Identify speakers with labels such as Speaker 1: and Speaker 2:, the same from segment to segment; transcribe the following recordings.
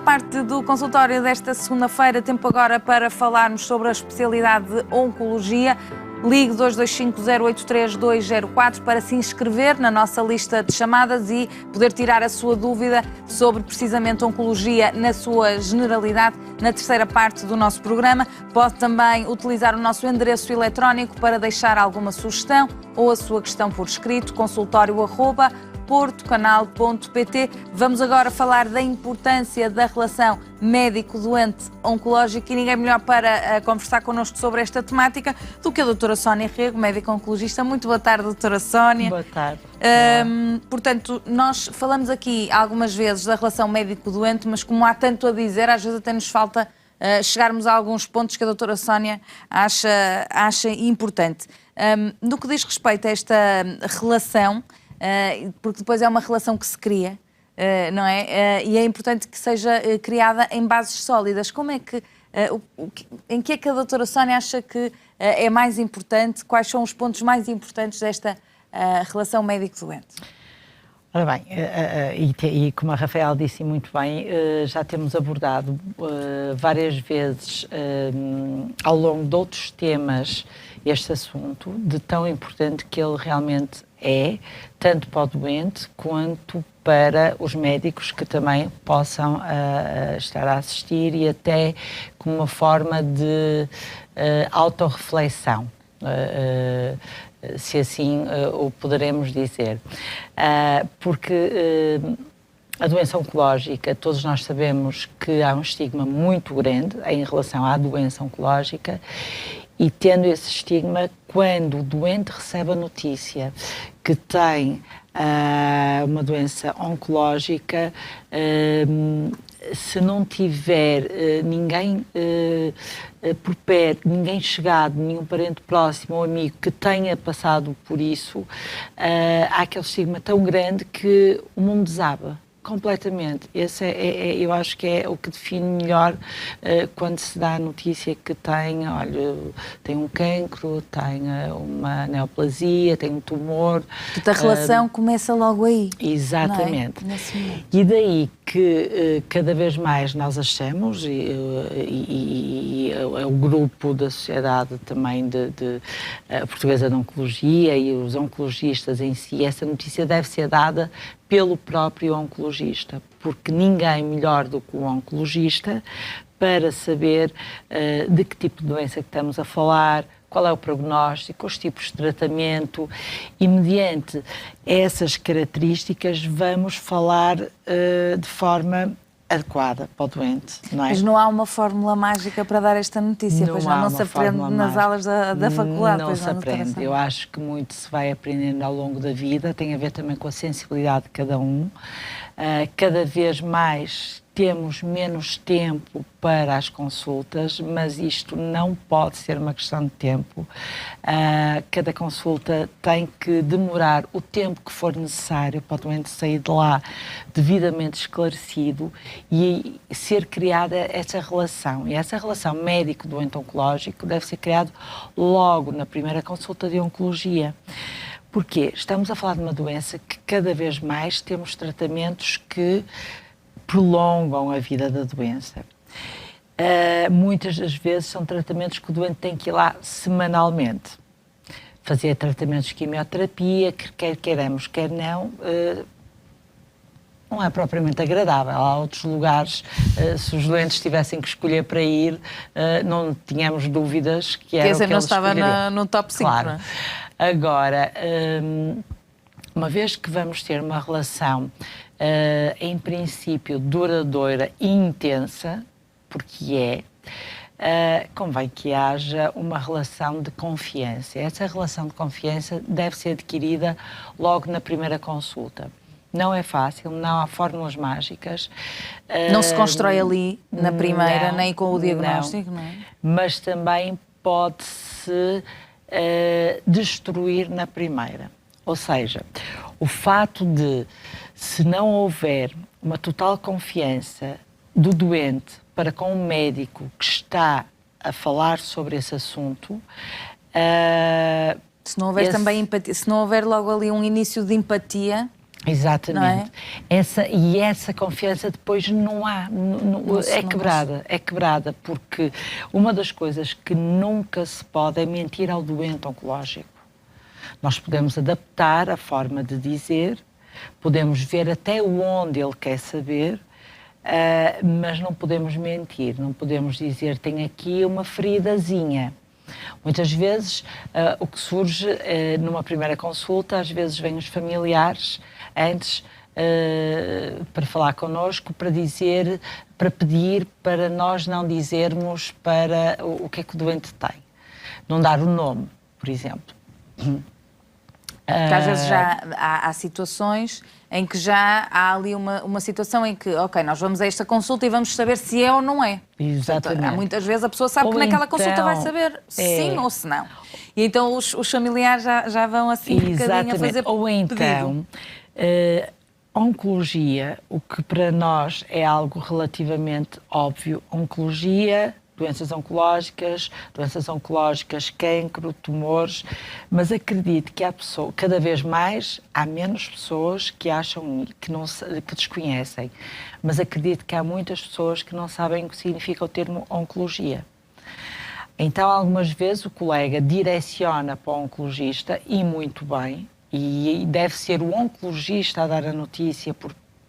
Speaker 1: parte do consultório desta segunda-feira, tempo agora para falarmos sobre a especialidade de Oncologia. Ligue 225-083-204 para se inscrever na nossa lista de chamadas e poder tirar a sua dúvida sobre precisamente Oncologia na sua generalidade na terceira parte do nosso programa. Pode também utilizar o nosso endereço eletrónico para deixar alguma sugestão ou a sua questão por escrito, consultório@portocanal.pt. Vamos agora falar da importância da relação médico-doente oncológico e ninguém melhor para conversar connosco sobre esta temática do que a doutora Sónia Rego, médica oncologista. Muito boa tarde, doutora Sónia.
Speaker 2: Boa tarde.
Speaker 1: Portanto, nós falamos aqui algumas vezes da relação médico-doente, mas como há tanto a dizer, às vezes até nos falta chegarmos a alguns pontos que a doutora Sónia acha importante. No que diz respeito a esta relação, porque depois é uma relação que se cria, não é? E é importante que seja criada em bases sólidas. Como é que, em que é que a doutora Sónia acha que é mais importante? Quais são os pontos mais importantes desta relação médico-doente?
Speaker 2: Ora bem, e como a Rafael disse muito bem, já temos abordado várias vezes ao longo de outros temas este assunto, de tão importante que ele realmente é, tanto para o doente quanto para os médicos que também possam estar a assistir e até como uma forma de autorreflexão. Se assim o poderemos dizer. Porque a doença oncológica, todos nós sabemos que há um estigma muito grande em relação à doença oncológica e tendo esse estigma, quando o doente recebe a notícia que tem uma doença oncológica, se não tiver ninguém por perto, ninguém chegado, nenhum parente próximo ou amigo que tenha passado por isso, há aquele estigma tão grande que o mundo desaba completamente. Esse eu acho que é o que define melhor quando se dá a notícia que tem, olha, tem um cancro, tem uma neoplasia, tem um tumor.
Speaker 1: Portanto, a relação começa logo aí.
Speaker 2: Exatamente.
Speaker 1: Não é? Nesse momento.
Speaker 2: E daí que cada vez mais nós achamos, e o grupo da Sociedade também Portuguesa de Oncologia e os oncologistas em si, essa notícia deve ser dada pelo próprio oncologista, porque ninguém melhor do que o oncologista para saber de que tipo de doença que estamos a falar, qual é o prognóstico, os tipos de tratamento e, mediante essas características, vamos falar de forma adequada para o doente, não é?
Speaker 1: Mas não há uma fórmula mágica para dar esta notícia, pois não se aprende nas aulas da faculdade.
Speaker 2: Não se aprende. Eu acho que muito se vai aprendendo ao longo da vida, tem a ver também com a sensibilidade de cada um. Cada vez mais temos menos tempo para as consultas, mas isto não pode ser uma questão de tempo. Cada consulta tem que demorar o tempo que for necessário para o doente sair de lá devidamente esclarecido e ser criada essa relação. E essa relação médico-doente oncológico deve ser criada logo na primeira consulta de oncologia. Porquê? Estamos a falar de uma doença que cada vez mais temos tratamentos que prolongam a vida da doença. Muitas das vezes são tratamentos que o doente tem que ir lá semanalmente. Fazer tratamentos de quimioterapia, que quer queiramos, quer não é propriamente agradável. Há outros lugares, se os doentes tivessem que escolher para ir, não tínhamos dúvidas que era o que eles escolheriam.
Speaker 1: Não estava no top 5,
Speaker 2: claro.
Speaker 1: Não é?
Speaker 2: Agora, uma vez que vamos ter uma relação em princípio duradoura e intensa, porque convém que haja uma relação de confiança. Essa relação de confiança deve ser adquirida logo na primeira consulta. Não é fácil, não há fórmulas mágicas.
Speaker 1: Não se constrói ali na primeira, nem com o diagnóstico, não é?
Speaker 2: Mas também pode-se destruir na primeira. Ou seja, o fato de, se não houver uma total confiança do doente para com o médico que está a falar sobre esse assunto,
Speaker 1: se não houver também empatia, se não houver logo ali um início de empatia,
Speaker 2: Exatamente.
Speaker 1: Não é?
Speaker 2: Essa confiança depois não há, é quebrada, porque uma das coisas que nunca se pode é mentir ao doente oncológico. Nós podemos adaptar a forma de dizer, podemos ver até onde ele quer saber, mas não podemos mentir, não podemos dizer tem aqui uma feridazinha. Muitas vezes o que surge numa primeira consulta, às vezes vêm os familiares antes para falar connosco, para pedir para nós não dizermos para o que é que o doente tem. Não dar o nome, por exemplo.
Speaker 1: Porque às vezes já há situações em que já há ali uma situação em que, ok, nós vamos a esta consulta e vamos saber se é ou não é.
Speaker 2: Exatamente.
Speaker 1: Portanto, muitas vezes a pessoa sabe
Speaker 2: Ou
Speaker 1: que naquela
Speaker 2: então,
Speaker 1: consulta vai saber sim ou se não. E então os familiares já vão assim um bocadinho a fazer
Speaker 2: Ou então, oncologia, o que para nós é algo relativamente óbvio, oncologia, doenças oncológicas, cancro, tumores, mas acredito que cada vez mais há menos pessoas que acham, que desconhecem, mas acredito que há muitas pessoas que não sabem o que significa o termo oncologia. Então, algumas vezes o colega direciona para o oncologista, e muito bem, e deve ser o oncologista a dar a notícia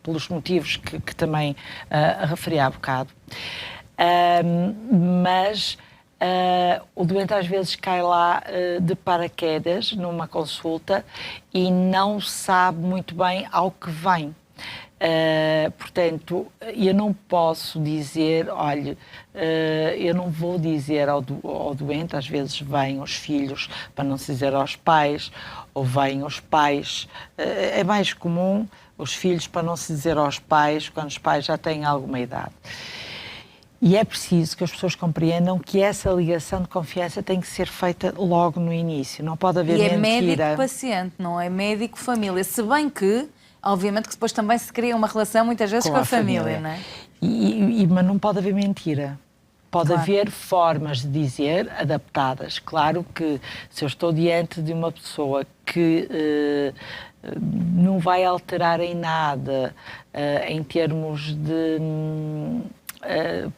Speaker 2: pelos motivos que também referi há bocado. Mas o doente às vezes cai lá de paraquedas numa consulta e não sabe muito bem ao que vem. Portanto, eu não posso dizer, olha, eu não vou dizer ao doente, às vezes vêm os filhos para não se dizer aos pais, ou vêm os pais, é mais comum os filhos para não se dizer aos pais, quando os pais já têm alguma idade. E é preciso que as pessoas compreendam que essa ligação de confiança tem que ser feita logo no início, não pode haver mentira.
Speaker 1: E é médico-paciente, não é médico-família, se bem que, obviamente, que depois também se cria uma relação muitas vezes com a família, não é?
Speaker 2: Mas não pode haver mentira. Pode
Speaker 1: Claro.
Speaker 2: haver formas de dizer adaptadas. Claro que se eu estou diante de uma pessoa que não vai alterar em nada em termos de...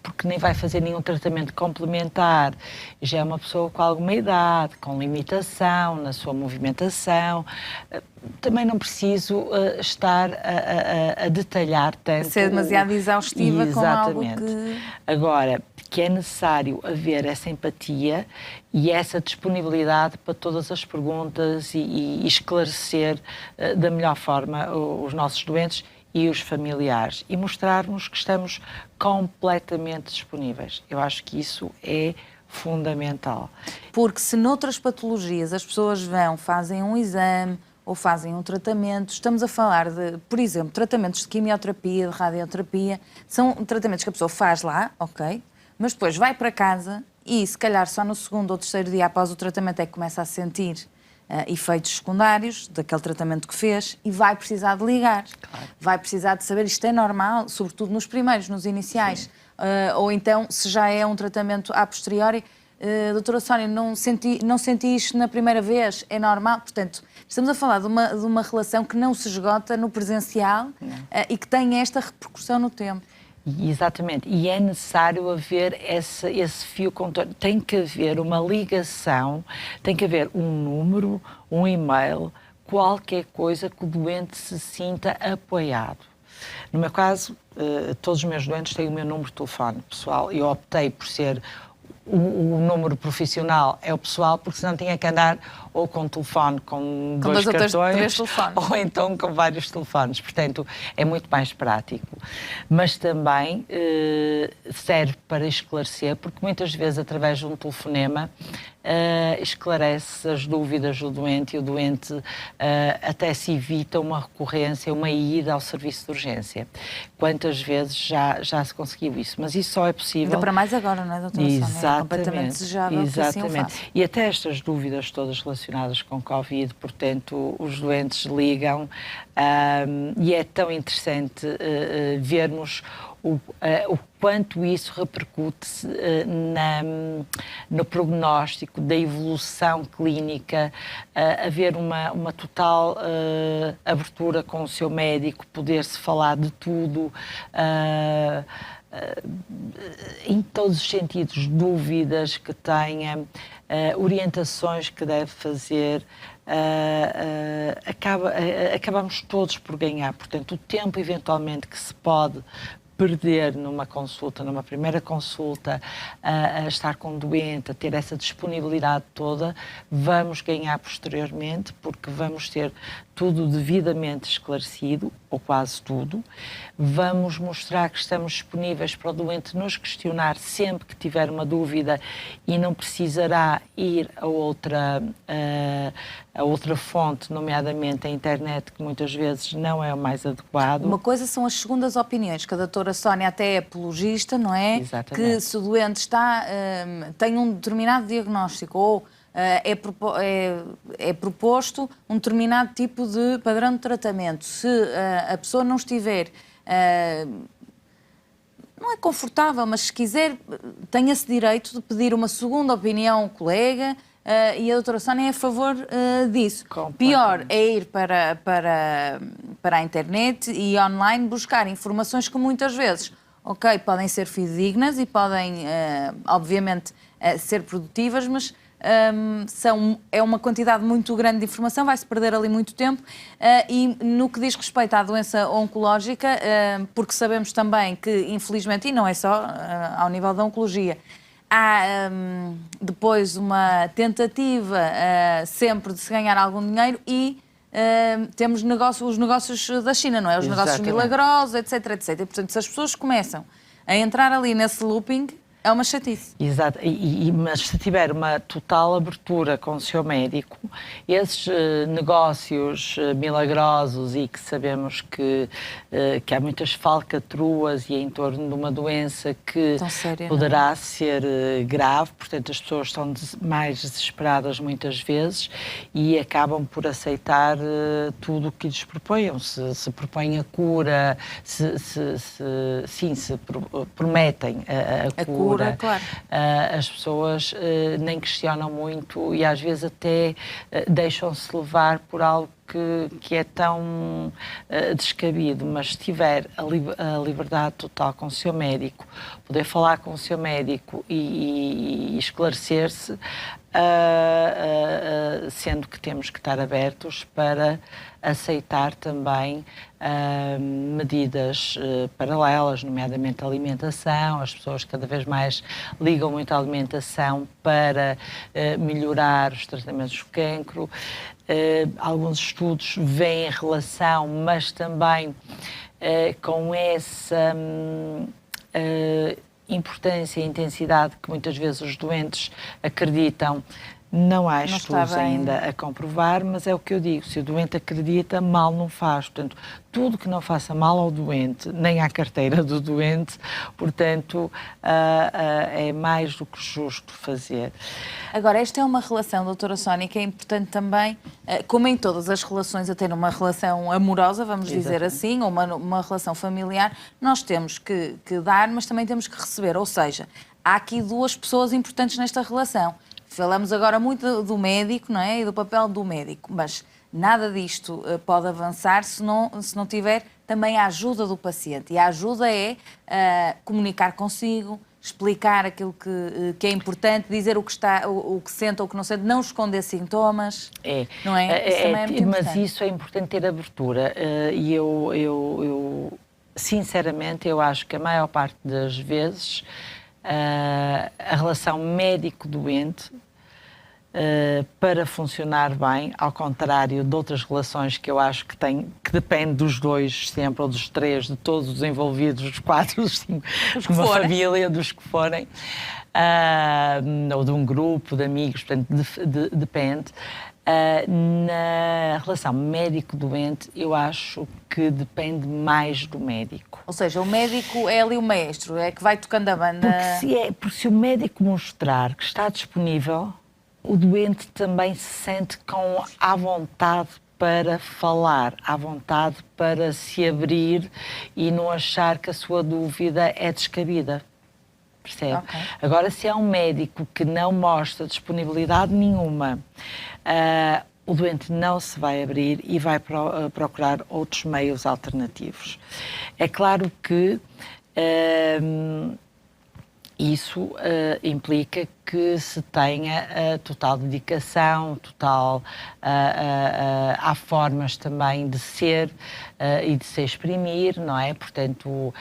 Speaker 2: porque nem vai fazer nenhum tratamento complementar, já é uma pessoa com alguma idade, com limitação na sua movimentação, também não preciso estar a detalhar tanto.
Speaker 1: Ser demasiado exaustiva.
Speaker 2: Exatamente.
Speaker 1: Com algo que...
Speaker 2: Agora, que é necessário haver essa empatia e essa disponibilidade para todas as perguntas e esclarecer da melhor forma os nossos doentes e os familiares, e mostrarmos que estamos completamente disponíveis. Eu acho que isso é fundamental.
Speaker 1: Porque se noutras patologias as pessoas fazem um exame ou fazem um tratamento, estamos a falar de, por exemplo, tratamentos de quimioterapia, de radioterapia, são tratamentos que a pessoa faz lá, ok, mas depois vai para casa e se calhar só no segundo ou terceiro dia após o tratamento é que começa a sentir efeitos secundários daquele tratamento que fez e vai precisar de ligar. Claro. Vai precisar de saber isto é normal, sobretudo nos primeiros, nos iniciais. Ou então, se já é um tratamento a posteriori, doutora Sónia, não senti isto na primeira vez, é normal? Portanto, estamos a falar de uma relação que não se esgota no presencial e que tem esta repercussão no tempo.
Speaker 2: Exatamente, e é necessário haver esse fio condutor, tem que haver uma ligação, tem que haver um número, um e-mail, qualquer coisa que o doente se sinta apoiado. No meu caso, todos os meus doentes têm o meu número de telefone pessoal, eu optei por ser o número profissional é o pessoal, porque senão tinha que andar ou com telefone com dois cartões, ou então com vários telefones. Portanto, é muito mais prático. Mas também serve para esclarecer, porque muitas vezes, através de um telefonema, esclarece as dúvidas do doente e o doente até se evita uma recorrência, uma ida ao serviço de urgência. Quantas vezes já se conseguiu isso? Mas isso só é possível...
Speaker 1: Ainda para mais agora, não é, doutora Sónia? É completamente desejável que assim o faça.
Speaker 2: E até estas dúvidas todas relacionadas com Covid, portanto, os doentes ligam e é tão interessante vermos o quanto isso repercute no prognóstico da evolução clínica, haver uma total abertura com o seu médico, poder-se falar de tudo, em todos os sentidos, dúvidas que tenha, orientações que deve fazer, acabamos todos por ganhar. Portanto, o tempo eventualmente que se pode perder numa consulta, numa primeira consulta, a estar com o doente, a ter essa disponibilidade toda, vamos ganhar posteriormente, porque vamos ter tudo devidamente esclarecido, ou quase tudo. Vamos mostrar que estamos disponíveis para o doente nos questionar sempre que tiver uma dúvida e não precisará ir a outra fonte, nomeadamente a internet, que muitas vezes não é o mais adequado.
Speaker 1: Uma coisa são as segundas opiniões, que a doutora Sónia até é apologista, não é?
Speaker 2: Exatamente.
Speaker 1: Que se o doente tem um determinado diagnóstico ou é proposto um determinado tipo de padrão de tratamento. Se a pessoa não estiver, não é confortável, mas se quiser, tem esse direito de pedir uma segunda opinião ao colega, e a doutora Sónia é a favor disso. Pior é ir para a internet e online buscar informações que muitas vezes, podem ser fidedignas e podem, obviamente, ser produtivas, mas é uma quantidade muito grande de informação, vai-se perder ali muito tempo, e no que diz respeito à doença oncológica, porque sabemos também que, infelizmente, e não é só ao nível da oncologia, há depois uma tentativa sempre de se ganhar algum dinheiro e temos os negócios da China, não é? Os negócios milagrosos, etc, etc. E, portanto, se as pessoas começam a entrar ali nesse looping, é uma chatice.
Speaker 2: Exato, mas se tiver uma total abertura com o seu médico, esses negócios milagrosos e que sabemos que há muitas falcatruas e em torno de uma doença que poderá ser grave, portanto as pessoas estão mais desesperadas muitas vezes e acabam por aceitar tudo o que lhes proponham. Se propõem a cura, se prometem a cura,
Speaker 1: claro.
Speaker 2: As pessoas nem questionam muito e às vezes até deixam-se levar por algo que é tão descabido, mas se tiver a liberdade total com o seu médico, poder falar com o seu médico e esclarecer-se, sendo que temos que estar abertos para aceitar também medidas paralelas, nomeadamente a alimentação. As pessoas cada vez mais ligam muito à alimentação para melhorar os tratamentos do cancro. Alguns estudos veem relação, mas também com essa importância e intensidade que muitas vezes os doentes acreditam. Não há estudos ainda a comprovar, mas é o que eu digo, se o doente acredita, mal não faz. Portanto, tudo que não faça mal ao doente, nem à carteira do doente, portanto, é mais do que justo fazer.
Speaker 1: Agora, esta é uma relação, doutora Sónia, que é importante também, como em todas as relações, até numa relação amorosa, vamos dizer assim, ou uma relação familiar, nós temos que dar, mas também temos que receber. Ou seja, há aqui duas pessoas importantes nesta relação. Falamos agora muito do médico, não é? E do papel do médico, mas nada disto pode avançar se não tiver também a ajuda do paciente. E a ajuda é comunicar consigo, explicar aquilo que é importante, dizer o que sente ou o que não sente, não esconder sintomas. Não é? Isso também é muito importante.
Speaker 2: Mas isso é importante ter abertura. E eu sinceramente, eu acho que a maior parte das vezes a relação médico-doente, para funcionar bem, ao contrário de outras relações que eu acho que depende dos dois sempre, ou dos três, de todos os envolvidos, dos quatro, dos cinco, de uma família, dos que forem, ou de um grupo de amigos, portanto, depende. Na relação médico-doente, eu acho que depende mais do médico.
Speaker 1: Ou seja, o médico é ali o maestro, é que vai tocando a banda.
Speaker 2: Porque se o médico mostrar que está disponível, o doente também se sente à vontade para falar, à vontade para se abrir e não achar que a sua dúvida é descabida. Percebe?
Speaker 1: Okay.
Speaker 2: Agora, se é um médico que não mostra disponibilidade nenhuma, o doente não se vai abrir e vai procurar outros meios alternativos. É claro que isso implica que se tenha total dedicação, total... há formas também de ser e de se exprimir, não é? Portanto,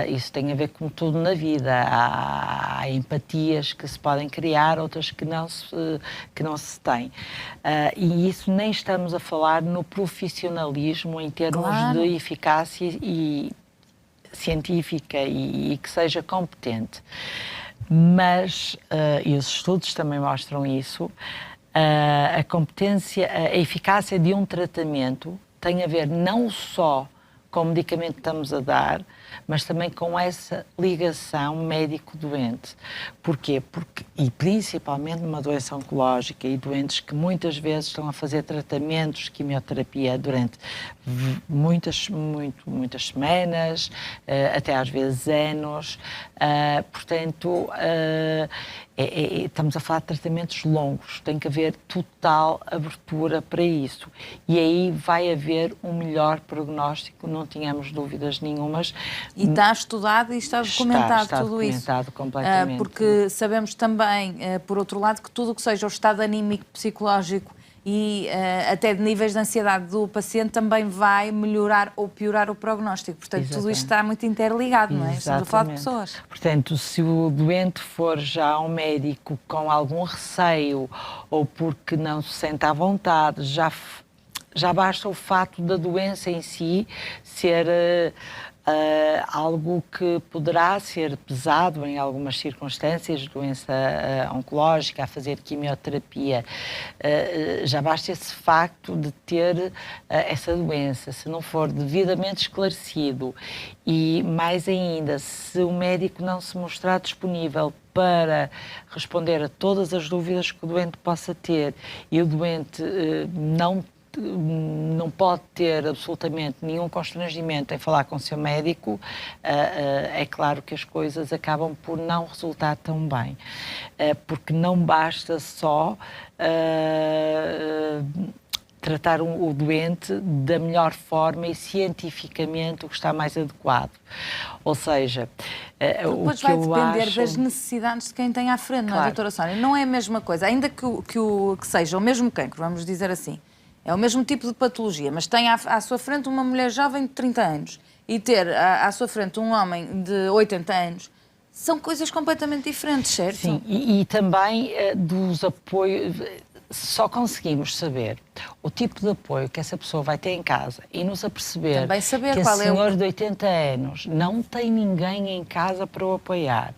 Speaker 2: isso tem a ver com tudo na vida. Há empatias que se podem criar, outras que não se têm. E isso nem estamos a falar no profissionalismo em termos de eficácia e científica e que seja competente. Mas, e os estudos também mostram isso, a competência, a eficácia de um tratamento tem a ver não só com o medicamento que estamos a dar, mas também com essa ligação médico-doente. Porquê? E principalmente numa doença oncológica e doentes que muitas vezes estão a fazer tratamentos de quimioterapia durante muitas semanas, até às vezes anos. Portanto, estamos a falar de tratamentos longos, tem que haver total abertura para isso. E aí vai haver um melhor prognóstico, não tínhamos dúvidas nenhumas.
Speaker 1: E está estudado e está documentado
Speaker 2: está
Speaker 1: tudo isso.
Speaker 2: Está documentado completamente.
Speaker 1: Porque sabemos também, por outro lado, que tudo o que seja o estado anímico, psicológico e até de níveis de ansiedade do paciente também vai melhorar ou piorar o prognóstico. Portanto,
Speaker 2: Exatamente.
Speaker 1: Tudo isto está muito interligado, não é?
Speaker 2: Exatamente.
Speaker 1: Estamos a falar de pessoas.
Speaker 2: Portanto, se o doente for já ao médico com algum receio ou porque não se sente à vontade, já basta o fato da doença em si ser algo que poderá ser pesado em algumas circunstâncias, doença oncológica, a fazer quimioterapia. Já basta esse facto de ter essa doença, se não for devidamente esclarecido e, mais ainda, se o médico não se mostrar disponível para responder a todas as dúvidas que o doente possa ter e o doente não pode ter absolutamente nenhum constrangimento em falar com o seu médico, é claro que as coisas acabam por não resultar tão bem. Porque não basta só tratar o doente da melhor forma e cientificamente o que está mais adequado. Ou seja,
Speaker 1: depois vai depender das necessidades de quem tem à frente, não é, doutora Sónia? Não é a mesma coisa, ainda que seja o mesmo cancro, vamos dizer assim. É o mesmo tipo de patologia, mas tem à sua frente uma mulher jovem de 30 anos e ter à sua frente um homem de 80 anos, são coisas completamente diferentes, certo?
Speaker 2: Sim, e também dos apoios, só conseguimos saber o tipo de apoio que essa pessoa vai ter em casa e nos aperceber que esse senhor de 80 anos não tem ninguém em casa para o apoiar,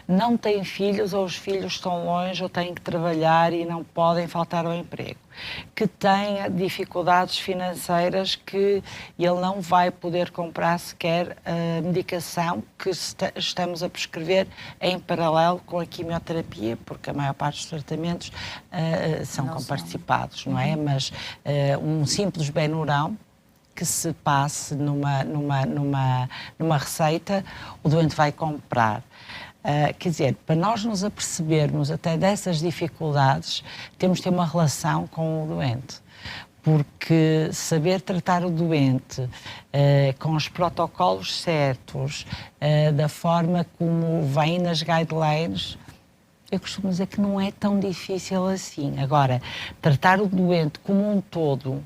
Speaker 2: não tem filhos ou os filhos estão longe ou têm que trabalhar e não podem faltar ao emprego, que tem dificuldades financeiras que ele não vai poder comprar sequer a medicação que estamos a prescrever em paralelo com a quimioterapia, porque a maior parte dos tratamentos são comparticipados, não é? Mas um simples Benurão que se passe numa receita, o doente vai comprar. Quer dizer, para nós nos apercebermos até dessas dificuldades, temos de ter uma relação com o doente. Porque saber tratar o doente com os protocolos certos, da forma como vem nas guidelines, eu costumo dizer que não é tão difícil assim. Agora, tratar o doente como um todo,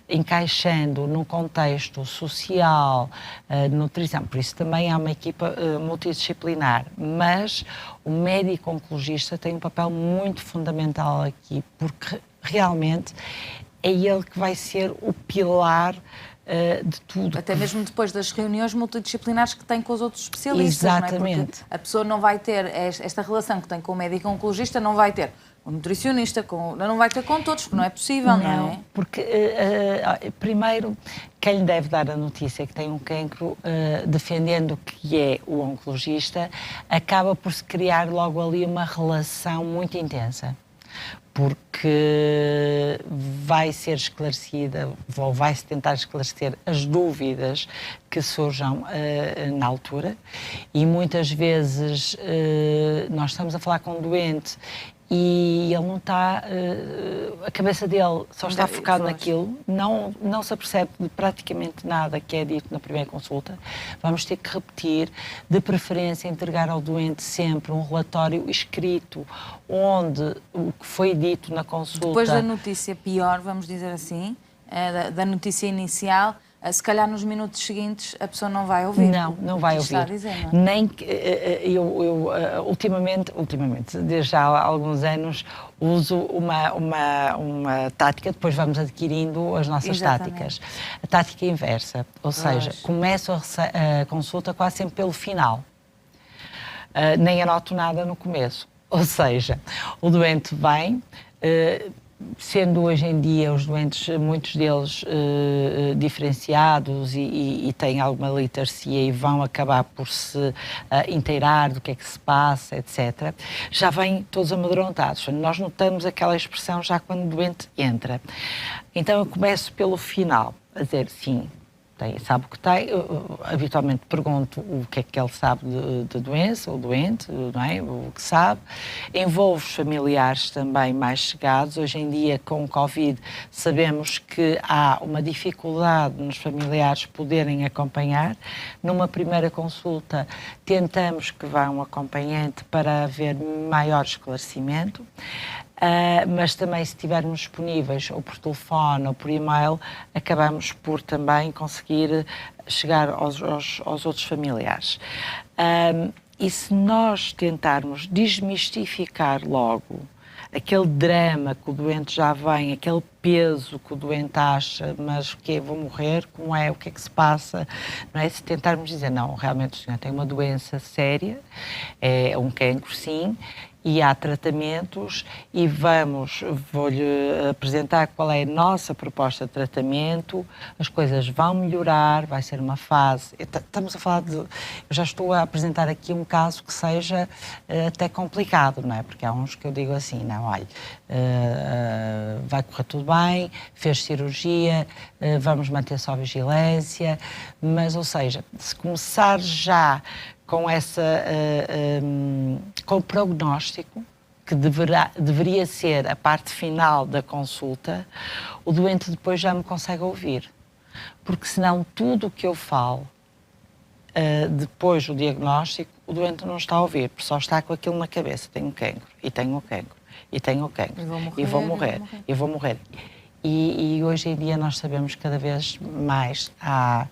Speaker 2: encaixando num contexto social, de nutrição, por isso também há uma equipa multidisciplinar, mas o médico oncologista tem um papel muito fundamental aqui, porque realmente é ele que vai ser o pilar de tudo.
Speaker 1: Até mesmo depois das reuniões multidisciplinares que tem com os outros especialistas.
Speaker 2: Exatamente.
Speaker 1: Não é? Porque a pessoa não vai ter esta relação que tem com o médico oncologista, não vai ter com o nutricionista, não vai ter com todos, porque não é possível, não é?
Speaker 2: Porque, primeiro, quem lhe deve dar a notícia que tem um cancro, defendendo que é o oncologista, acaba por se criar logo ali uma relação muito intensa. porque vai ser esclarecida, ou vai-se tentar esclarecer as dúvidas que surjam na altura, e muitas vezes nós estamos a falar com um doente e ele não está, a cabeça dele só está focada naquilo, não se apercebe de praticamente nada que é dito na primeira consulta. Vamos ter que repetir, de preferência entregar ao doente sempre um relatório escrito, onde o que foi dito na consulta...
Speaker 1: Depois da notícia pior, vamos dizer assim, da notícia inicial, se calhar nos minutos seguintes a pessoa não vai ouvir.
Speaker 2: Não vai ouvir.
Speaker 1: Está a dizer, não é?
Speaker 2: Nem que eu ultimamente, desde há alguns anos, uso uma tática, depois vamos adquirindo as nossas táticas. A tática inversa, ou seja, começo a consulta quase sempre pelo final. Nem anoto nada no começo. Ou seja, o doente vem... sendo hoje em dia os doentes, muitos deles diferenciados e têm alguma literacia e vão acabar por se inteirar do que é que se passa, etc., já vêm todos amedrontados. Nós notamos aquela expressão já quando o doente entra. Então eu começo pelo final, a dizer sim, sabe o que tem, habitualmente pergunto o que é que ele sabe de doença, o doente, não é? O que sabe. Envolvo os familiares também mais chegados. Hoje em dia, com o Covid, sabemos que há uma dificuldade nos familiares poderem acompanhar. Numa primeira consulta, tentamos que vá um acompanhante para haver maior esclarecimento. Mas também, se estivermos disponíveis ou por telefone ou por e-mail, acabamos por também conseguir chegar aos outros familiares. E se nós tentarmos desmistificar logo aquele drama que o doente já vem, aquele peso que o doente acha, mas o que é, vou morrer, como é, o que é que se passa, não é? Se tentarmos dizer, não, realmente o senhor tem uma doença séria, é um cancro, sim, e há tratamentos e vou-lhe apresentar qual é a nossa proposta de tratamento, as coisas vão melhorar, vai ser uma fase... Estamos a falar eu já estou a apresentar aqui um caso que seja até complicado, não é? Porque há uns que eu digo assim, não, olha, vai correr tudo bem, fez cirurgia, vamos manter só vigilância, mas, ou seja, se começar já com com o prognóstico, que deveria ser a parte final da consulta, o doente depois já me consegue ouvir. Porque senão tudo o que eu falo, depois do diagnóstico, o doente não está a ouvir, porque só está com aquilo na cabeça. Tenho cancro, e tenho o cancro, e tenho o cancro, e vou morrer. E hoje em dia nós sabemos que cada vez mais há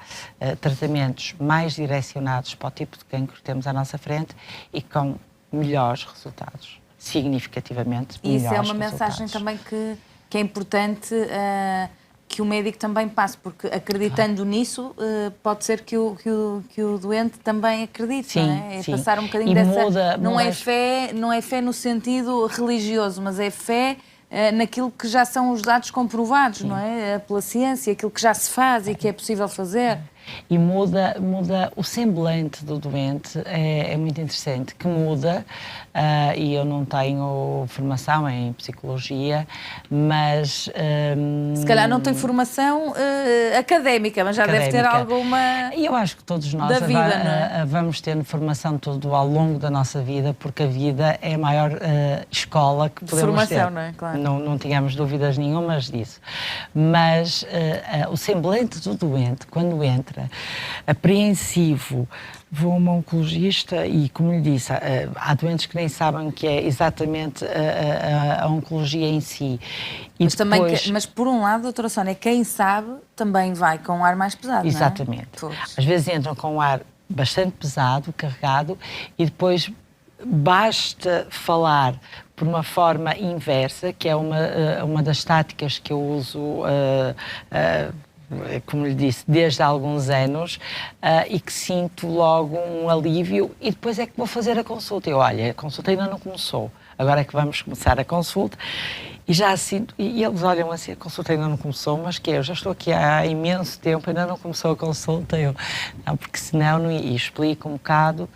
Speaker 2: tratamentos mais direcionados para o tipo de cancro que temos à nossa frente e com melhores resultados, significativamente melhores resultados.
Speaker 1: E isso é uma mensagem também que é importante que o médico também passe, porque acreditando nisso, pode ser que o doente também acredite,
Speaker 2: sim,
Speaker 1: não é? É
Speaker 2: sim.
Speaker 1: passar um bocadinho
Speaker 2: e
Speaker 1: dessa... Não é fé no sentido religioso, mas é fé naquilo que já são os dados comprovados, sim, não é? Pela ciência, aquilo que já se faz e que é possível fazer.
Speaker 2: E muda o semblante do doente, é muito interessante, que muda, e eu não tenho formação em psicologia, mas...
Speaker 1: se calhar não tem formação académica, mas já deve ter alguma...
Speaker 2: E eu acho que todos nós
Speaker 1: da vida, não é?
Speaker 2: Vamos tendo formação todo ao longo da nossa vida, porque a vida é a maior escola que podemos ter.
Speaker 1: Formação, não é? Claro.
Speaker 2: Não tínhamos dúvidas nenhumas disso. Mas o semblante do doente, quando entra, apreensivo, vou a um oncologista e, como lhe disse, há doentes que nem sabem o que é exatamente a oncologia em si. E
Speaker 1: mas,
Speaker 2: depois...
Speaker 1: mas, por um lado, doutora Sónia, quem sabe também vai com um ar mais pesado,
Speaker 2: exatamente.
Speaker 1: Não é?
Speaker 2: Às vezes entram com um ar bastante pesado, carregado, e depois basta falar por uma forma inversa, que é uma das táticas que eu uso como lhe disse, desde há alguns anos, e que sinto logo um alívio, e depois é que vou fazer a consulta. Eu, olha, a consulta ainda não começou, agora é que vamos começar a consulta, e já sinto, e eles olham assim, a consulta ainda não começou, mas que eu já estou aqui há imenso tempo, ainda não começou a consulta, não, porque senão não ia, e explico um bocado.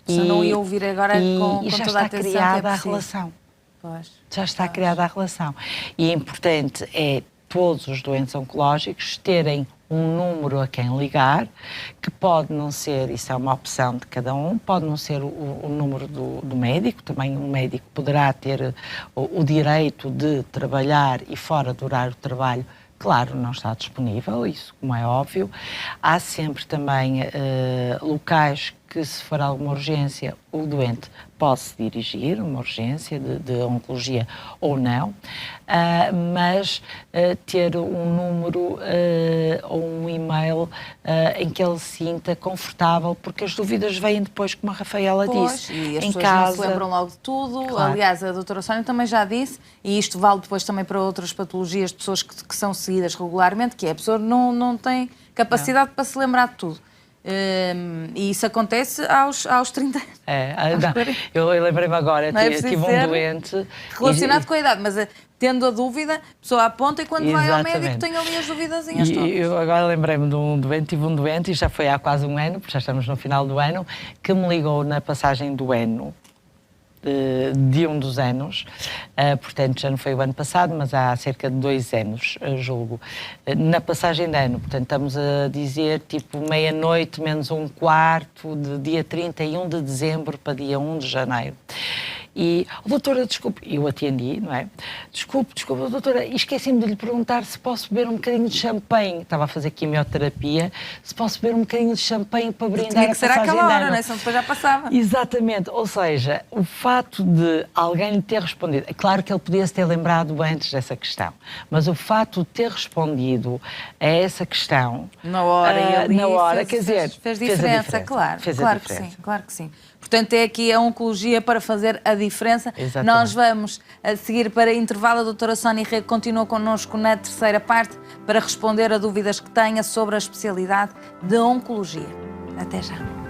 Speaker 1: Se não ia ouvir agora com
Speaker 2: já
Speaker 1: toda a
Speaker 2: está
Speaker 1: atenção
Speaker 2: criada
Speaker 1: que é
Speaker 2: a relação.
Speaker 1: Pois.
Speaker 2: Já está criada a relação. E importante é todos os doentes oncológicos terem um número a quem ligar, que pode não ser, isso é uma opção de cada um, pode não ser o número do médico, também um médico poderá ter o direito de trabalhar e fora do horário de trabalho, claro, não está disponível, isso como é óbvio. Há sempre também locais que, se for alguma urgência, o doente pode se dirigir, uma urgência de oncologia ou não, mas ter um número ou um e-mail em que ele se sinta confortável, porque as dúvidas vêm depois, como a Rafaela disse,
Speaker 1: e as
Speaker 2: em
Speaker 1: pessoas
Speaker 2: casa.
Speaker 1: não se lembram logo de tudo.
Speaker 2: Claro.
Speaker 1: Aliás, a doutora Sónia também já disse, e isto vale depois também para outras patologias de pessoas que são seguidas regularmente, que é a pessoa não tem capacidade para se lembrar de tudo. E isso acontece aos 30 anos.
Speaker 2: Eu lembrei-me agora, tive um doente
Speaker 1: relacionado com a idade, mas tendo a dúvida, a pessoa aponta e quando vai ao médico tem ali as duvidazinhas todas.
Speaker 2: Eu agora lembrei-me de um doente, tive um doente, e já foi há quase um ano, porque já estamos no final do ano, que me ligou na passagem do ano, de um dos anos, portanto já não foi o ano passado, mas há cerca de 2 anos, julgo, na passagem de ano, portanto estamos a dizer tipo meia-noite menos um quarto, de dia 31 de dezembro para dia 1 de janeiro. E, doutora, desculpe, eu atendi, não é? Desculpe, doutora, esqueci-me de lhe perguntar se posso beber um bocadinho de champanhe. Estava a fazer quimioterapia, se posso beber um bocadinho de champanhe para brindar
Speaker 1: Tinha que ser
Speaker 2: a passagem
Speaker 1: àquela
Speaker 2: de
Speaker 1: hora,
Speaker 2: ano.
Speaker 1: não é? Senão depois já passava.
Speaker 2: Exatamente, ou seja, o fato de alguém lhe ter respondido, é claro que ele podia-se ter lembrado antes dessa questão, mas o fato de ter respondido a essa questão
Speaker 1: na hora,
Speaker 2: quer dizer,
Speaker 1: fez diferença, claro, claro que sim, claro que sim. Portanto, é aqui a oncologia para fazer a diferença.
Speaker 2: Exatamente.
Speaker 1: Nós vamos a seguir para intervalo. A doutora Sónia Rego continua connosco na terceira parte para responder a dúvidas que tenha sobre a especialidade de oncologia. Até já.